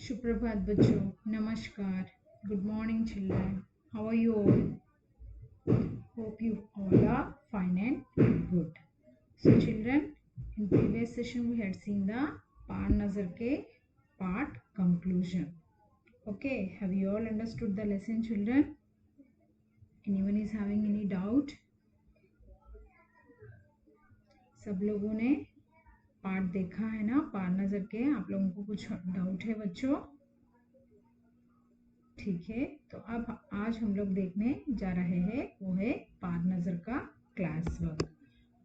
Suprabhat bachcho, Namaskar. Good morning children. How are you all? Hope you all are fine and good. So children, in previous session we had seen the Par Nazar ke part conclusion. Okay, have you all understood the lesson children? Anyone is having any doubt? सब लोगों ने part देखा है ना पार नजर के? आप लोगों को कुछ डाउट है बच्चों? ठीक है, तो अब आज हम लोग देखने जा रहे हैं वो है पार नजर का class work.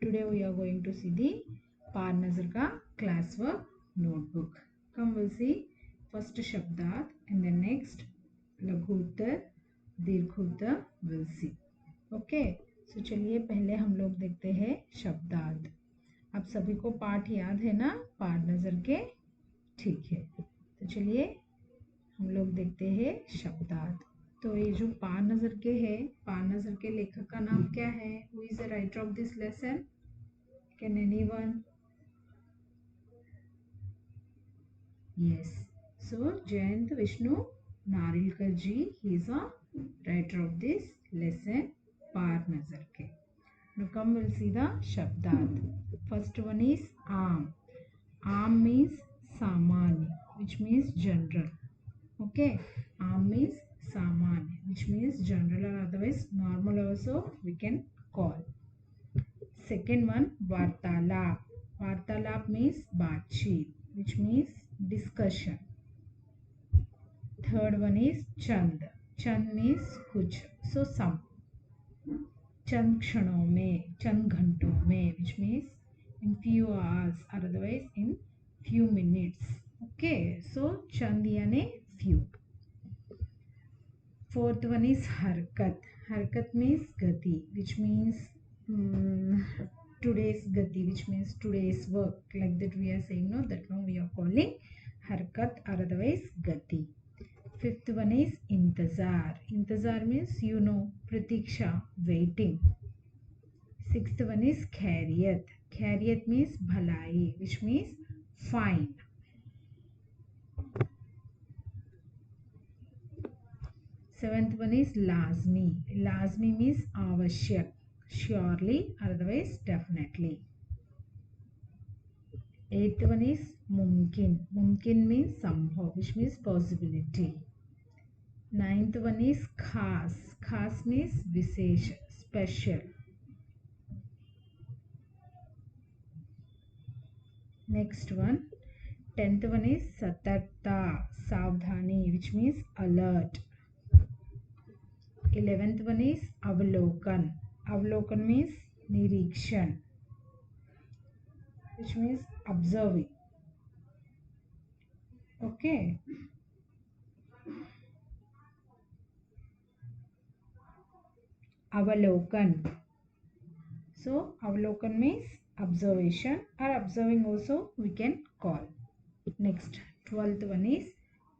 Today we are going to see the Paar Nazar का class work notebook. Come will see first शब्दार्थ एंड देन नेक्स्ट लघु उत्तर दीर्घ उत्तर विल सी. ओके, सो चलिए पहले हम लोग देखते हैं शब्दार्थ. आप सभी को पाठ याद है ना पार नजर के? ठीक है, तो चलिए हम लोग देखते हैं शब्दार्थ. तो ये जो पार नजर के है, पार नजर के लेखक का नाम क्या है? Who is the writer of this lesson? Can anyone? Yes, so Jayant Vishnu Narlikar ji, he is a writer of this lesson Paar Nazar के. Now come we'll see the shabdat. First one is aam. Aam means samanya, which means general. Okay, aam means samanya, which means general or otherwise normal also we can call. Second one vartalap. Vartalap means baatcheet, which means discussion. Third one is chand. Chand means kuch, so some. चंद क्षणों में, चंद घंटों में, which means in few hours or otherwise in few minutes. Okay, so चंद यानी few. Fourth one is हरकत. हरकत means गति, which means today's गति, which means today's work. Like that we are saying, no, that one we are calling हरकत or otherwise गति. Fifth one is इंतजार. इंतजार means you know, Pratiksha, waiting. Sixth one is खैरियत. खैरियत means भलाई, which means fine. Seventh one is लाजमी. लाजमी means आवश्यक, surely or otherwise definitely. Eighth one is मुमकिन. मुमकिन means संभव, which means possibility. Ninth one is खास. खास means wishes, special. Next one, 10th one is satarkta, सावधानी, which means alert. 11th one is avalokan. Avalokan means निरीक्षण, which means observing. Okay. Avalokan. So avalokan means observation or observing also we can call. Next, 12th one is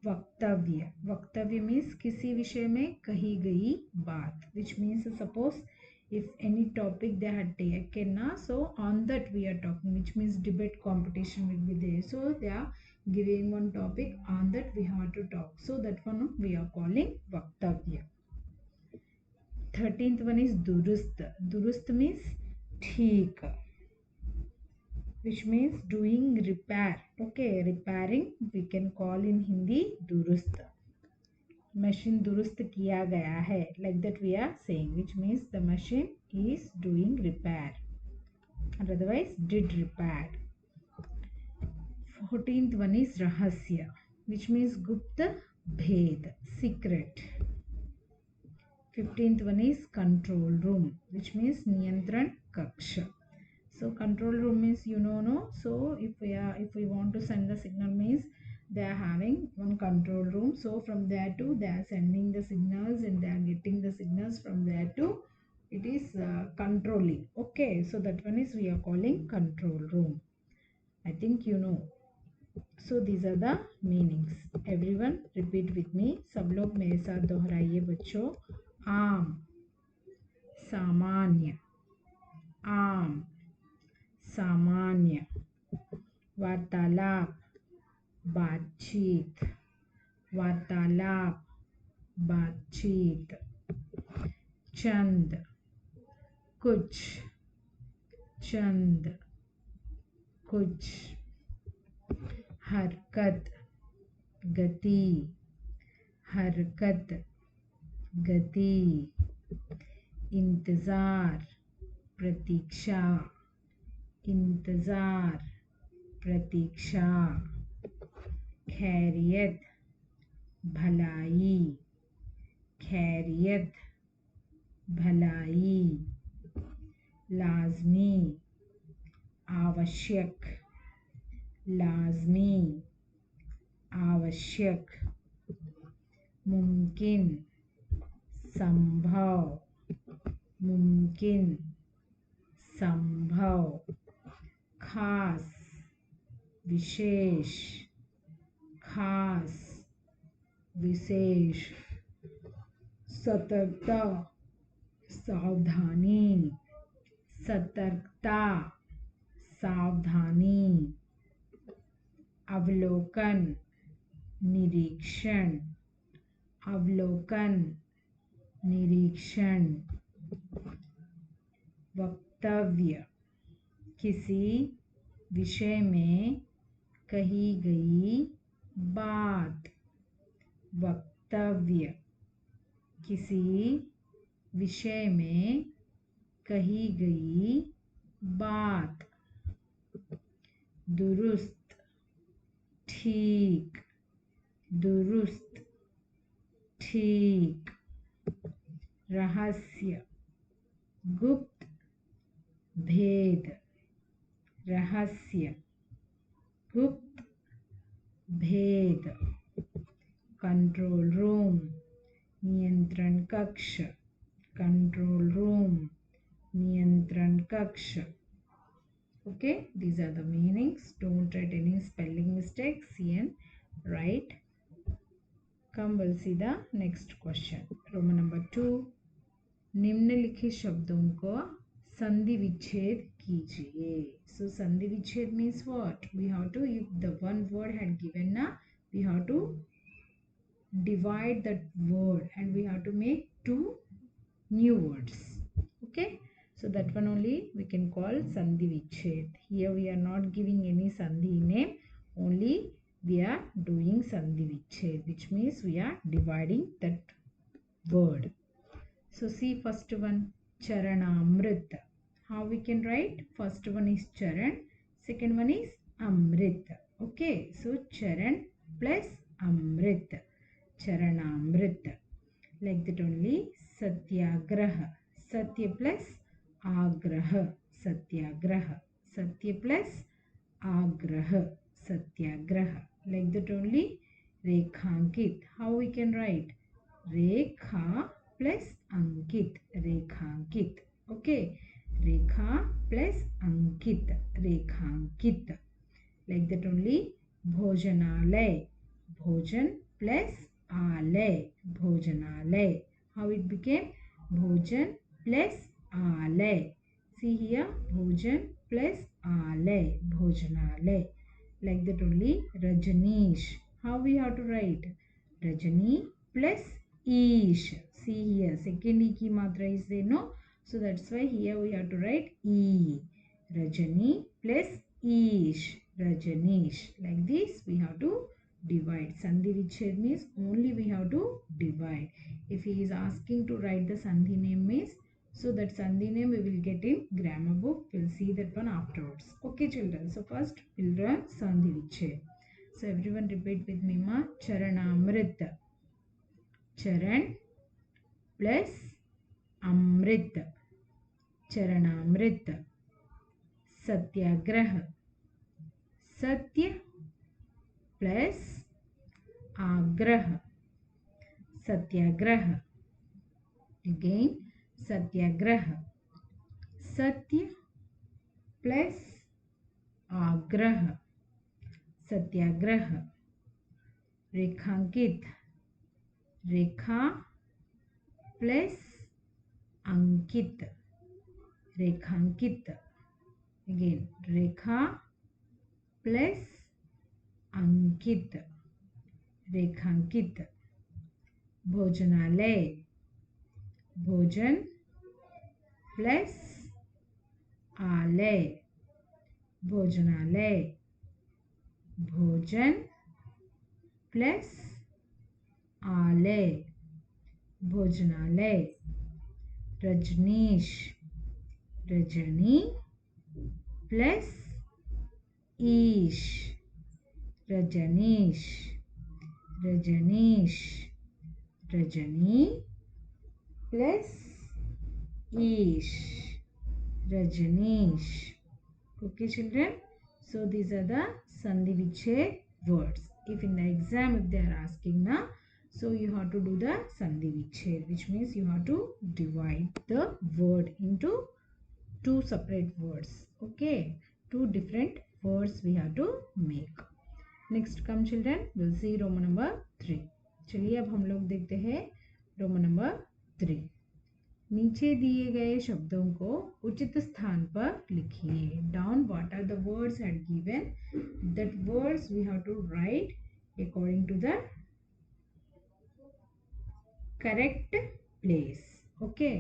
वक्तव्य. वक्तव्य means किसी विषय में कही गई बात, which means suppose if any topic they had taken, so on that we are talking, which means debate competition will be there, so they are giving one topic, on that we have to talk, so that one we are calling वक्तव्य. 13th one is दुरुस्त. दुरुस्त means ठीक, which means doing repair. Okay, repairing we can call in Hindi दुरुस्त. Machine दुरुस्त किया गया है, like that we are saying, which means the machine is doing repair or otherwise did repair. 14th one is rahasya, which means gupta bhed, secret. 15th one is control room, which means niyantran kaksha. So control room means you know, no, so if we want to send the signal means they are having one control room, so from there to they are sending the signals and they are getting the signals, from there to it is controlling. Okay, so that one is we are calling control room. I think you know. So these are the meanings. Everyone repeat with me. सब लोग मेरे साथ दोहराइए बच्चों. आम, सामान्य, आम, सामान्य. वार्तालाप, बातचीत. वार्तालाप, बातचीत। चंद, कुछ, चंद, कुछ। हरकत, गति, हरकत, गति। इंतजार, प्रतीक्षा, इंतजार, प्रतीक्षा। खैरियत, भलाई, खैरियत, भलाई। लाजमी, आवश्यक, लाजमी, आवश्यक। मुमकिन, संभव, मुमकिन, संभव। खास, विशेष, खास, विशेष। सतर्कता, सावधानी, सतर्कता, सावधानी। अवलोकन, निरीक्षण, अवलोकन, निरीक्षण। वक्तव्य, किसी विषय में कही गई बात। वक्तव्य, किसी विषय में कही गई बात। दुरुस्त, ठीक, दुरुस्त, ठीक। रहस्य, गुप्त, भेद, रहस्य, गुप्त, भेद। कंट्रोल रूम, नियंत्रण कक्ष, कंट्रोल रूम, नियंत्रण कक्ष। Okay, these are the meanings. Don't write any spelling mistakes. See and write. Come, we'll see the next question. Roman number 2. निम्नलिखित शब्दों को संधि विच्छेद कीजिए. So संधि विच्छेद means what? We have to, if the one word had given na, we have to divide that word and we have to make two new words. Okay, so that one only we can call sandhi vichhed. Here we are not giving any sandhi name, only we are doing sandhi vichhed, which means we are dividing that word. So see first one, charanamrit. How we can write? First one is charan, second one is amrit. Okay, so charan plus amrit, charanamrit. Like that only. Satyagraha, satya plus agraha, satyagraha, satya plus agraha, satyagraha. Like that only. Rekhankit, how we can write? Rekha plus ankit, rekhankit. Okay, rekha plus ankit, rekhankit. Like that only. Bhojanalay, bhojan plus alay, bhojanalay. How it became? Bhojan plus alay. See here, bhojan plus alay, bhojanalay. Like that only. Rajneesh, how we have to write? Rajani plus ish. See here, second e ki matra is there, no? So that's why here we have to write e. Rajani plus ish, Rajanish. Like this we have to divide. Sandhi vichhed means only we have to divide. If he is asking to write the sandhi name means, so that sandhi name we will get in grammar book. We'll see that one afterwards. Okay children. So first we'll learn sandhi vichhed. So everyone repeat with me ma. Charanamrit. Charan plus amrit. Charanamrit. Satyagraha. Satya plus agraha, satyagraha. Again, satyagraha. Satya plus agraha, satyagraha. Rekhankit, rekha plus ankit, rekhankit. Again, rekha plus ankit, रेखांकित, भोजनालय, भोजन plus आलय, भोजनालय, भोजन plus आलय, भोजनालय, Rajneesh, Rajni plus Ish, Rajneesh, Rajneesh, Rajni plus Ish, rajanish. Okay children, so these are the sandhi vichhed words. If in the exam if they are asking na, so you have to do the sandhi vichhed, which means you have to divide the word into two separate words. Okay, two different words we have to make. Next come children, we'll see Roman number 3. चलिए अब हम लोग देखते हैं Roman number 3. नीचे दिए गए शब्दों को उचित स्थान पर लिखिए. Down what are the words at given, that words we have to write according to the correct place. Okay,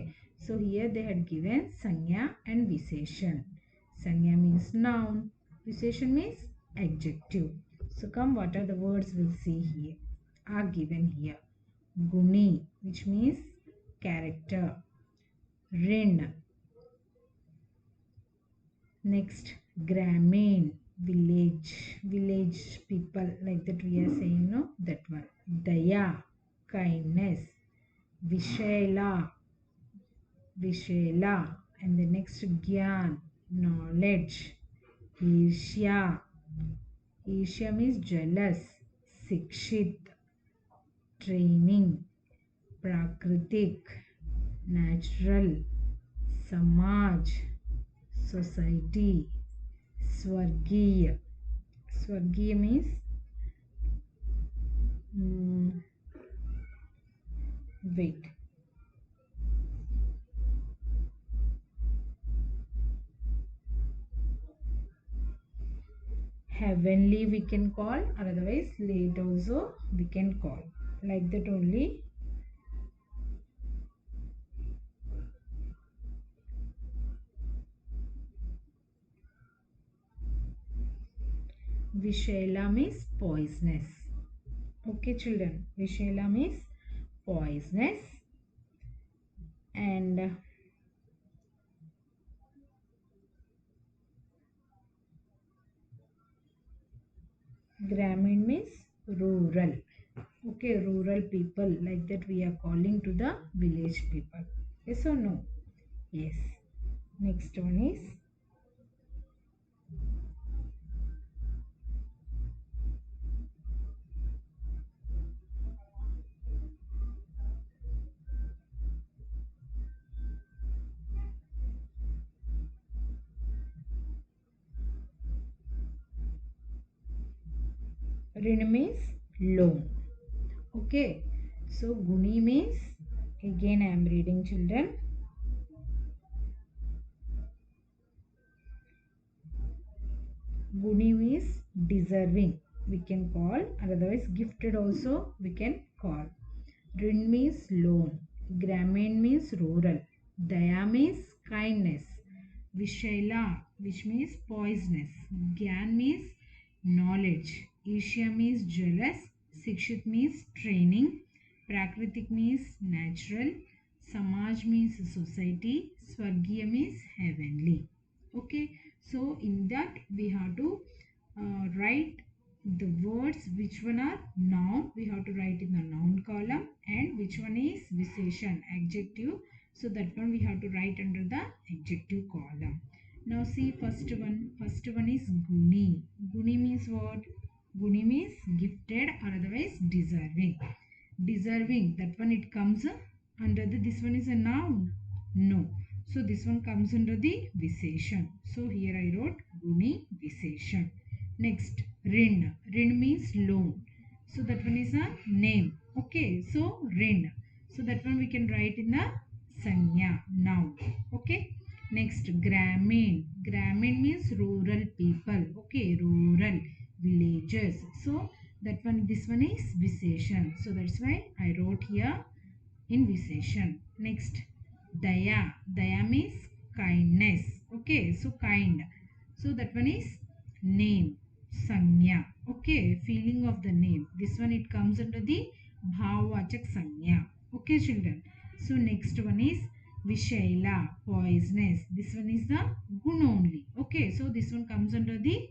so here they had given sanya and visheshan. Sanya means noun, visheshan means adjective. So come, what are the words we'll see here are given here. Guni, which means character. Rin. Next, Gramin, village, village people, like that we are saying, no, that one. Daya, kindness. Vishela, Vishela, and the next Gyan, knowledge. Irshya, Irshya means jealous. Sikshit, training. Prakritik, natural. Samaj, society. Swargiya, Swargiya means wait. Heavenly we can call, or otherwise late also we can call, like that only. Vishela means poisonous. Okay children, Vishela means poisonous. And Gramin means rural. Okay, rural people, like that we are calling to the village people. Yes or no? Yes. Next one is Rin means loan. Okay, so Guni means, again I am reading children. Guni means deserving, we can call, or otherwise gifted also we can call. Rin means loan. Gramin means rural. Daya means kindness. Vishela, which means poisonous. Gyan means knowledge. Isha means jealous. Sikshit means training. Prakritik means natural. Samaj means society. Swargiya means heavenly. Okay, so in that we have to write the words which one are noun, we have to write in the noun column, and which one is visheshan, adjective, so that one we have to write under the adjective column. Now see first one is Guni. Guni means what? Guni means gifted, or otherwise deserving. Deserving, that one it comes under the, this one is a noun? No. So this one comes under the visheshan. So here I wrote Guni visheshan. Next, Rin. Rin means loan. So that one is a name. Okay, so Rin. So that one we can write in the Sanya, noun. Okay. Next, Gramin. Gramin means rural people. Okay, rural, villages. So that one, this one is Visheshan. So that's why I wrote here in Visheshan. Next, Daya. Daya means kindness. Okay, so kind. So that one is name, Sanya. Okay, feeling of the name. This one it comes under the Bhavavachak Sanya. Okay, children. So next one is Vishaila, poisonous. This one is the Gun only. Okay, so this one comes under the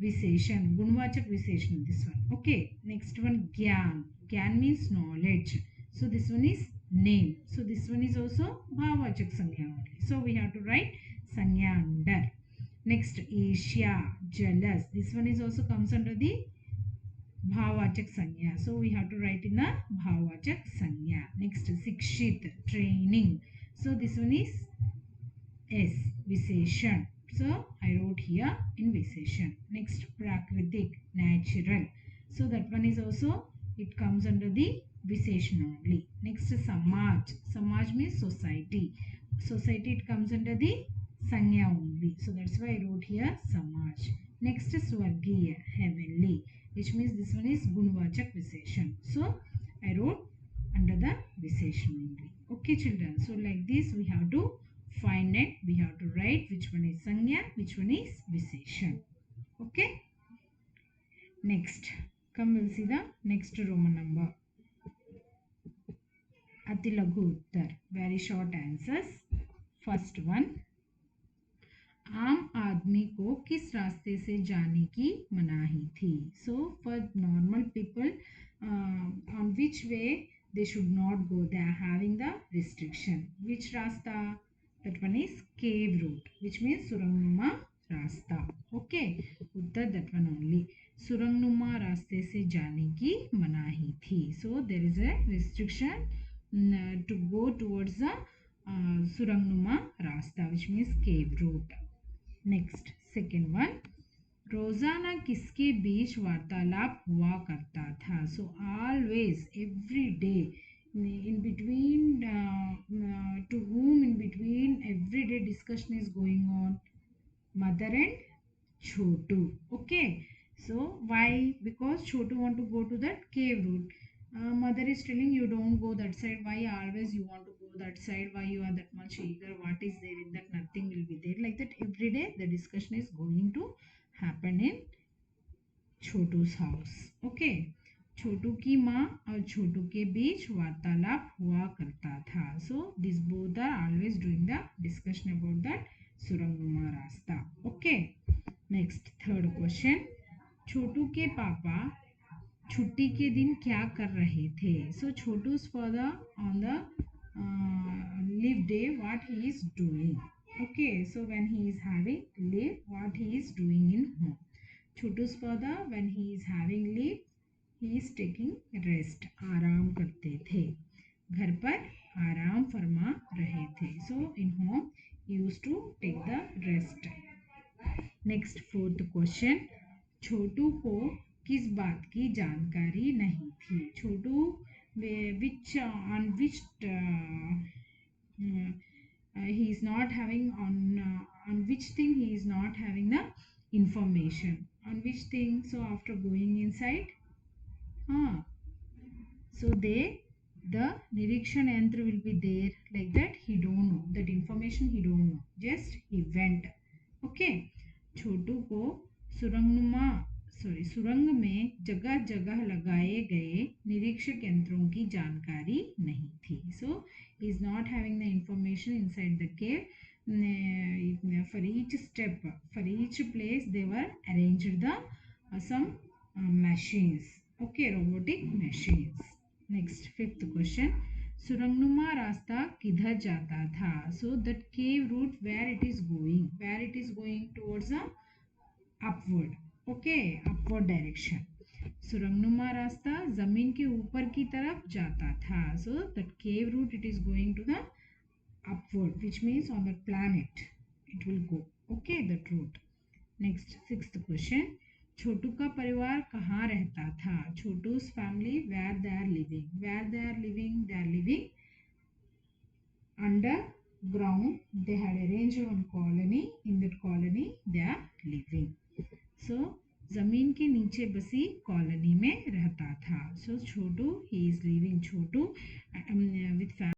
Visheshan, Gunvachak Visheshan, this one. Okay, next one Gyan. Gyan means knowledge. So this one is name. So this one is also Bhavavachak Sanya only. So we have to write Sanya under. Next, Asia, jealous. This one is also comes under the Bhavavachak Sanya. So we have to write in the Bhavavachak Sanya. Next, Sikshit, training. So this one is S, Visheshan. So I wrote here in Visheshan. Next, Prakritik, natural. So that one is also, it comes under the Visheshan only. Next, Samaj. Samaj means society. Society, it comes under the Sanya only. So that's why I wrote here Samaj. Next, Swargiya, heavenly, which means this one is Gunvachak Visheshan. So I wrote under the Visheshan only. Okay, children. So like this we have to find it. We have to write which one is Sanya, which one is Visheshan. Okay. Next, come we'll see the next Roman number. Ati Laghu Uttar. Very short answers. First one. आम आदमी को किस रास्ते से जाने की मनाही थी? So for normal people, on which way they should not go, they are having the restriction. Which rasta? That one is cave route, which means सुरंगनुमा रास्ता. Okay, Uttar that one only. सुरंगनुमा रास्ते से जाने की मनाही थी. So there is a restriction to go towards the सुरंगनुमा रास्ता, which means cave route. Next second one, रोजाना किसके बीच वार्तालाप हुआ करता था? So always every day in between to whom in between every day discussion is going on? Mother and Chotu. Okay, so why? Because Chotu want to go to that cave route. Mother is telling you don't go that side. Why always you want to go that side? Why you are that much eager? What is there in that? Nothing will be there. Like that every day the discussion is going to happen in Chotu's house. Okay. छोटू की माँ और छोटू के बीच वार्तालाप हुआ करता था. So these both are always doing the discussion about that सुरंगनुमा रास्ता. Okay. Next, third question. छोटू के पापा छुट्टी के दिन क्या कर रहे थे? So छोटू's father on the leave day, what he is doing? Okay, so when he is having leave, what he is doing in home? छोटू's father when he is having leave, he is taking rest. आराम करते थे, घर पर आराम फरमा रहे थे. So in home he used to take the rest. Next fourth question. Chhotu को किस बात की जानकारी नहीं थी? छोटू which on which he is not having on which thing he is not having the information? On which thing? So after going inside, so the Nirikshan Yantra will be there, like that he don't know that information, he don't know, just he went. Okay. छोटू को सुरंग में जगह जगह लगाए गए निरीक्षक यंत्रों की जानकारी नहीं थी. So he is not having the information inside the cave. For each step, for each place they were arranged the some machines. Okay, robotic machines. Next, fifth question. सुरंगनुमा रास्ता किधर जाता था? So that cave route, where it is going? Where it is going? Towards the upward. Okay, upward direction. सुरंगनुमा रास्ता जमीन के ऊपर की तरफ जाता था. So that cave route, it is going to the upward, which means on the planet it will go. Okay, that route. Next, sixth question. छोटू का परिवार कहाँ रहता था? छोटू's family, where they are living? Where they are living? They are living underground. They had arranged one colony. In that colony they are living. So ज़मीन के नीचे बसी colony में रहता था. So Chhotu, he is living Chhotu with family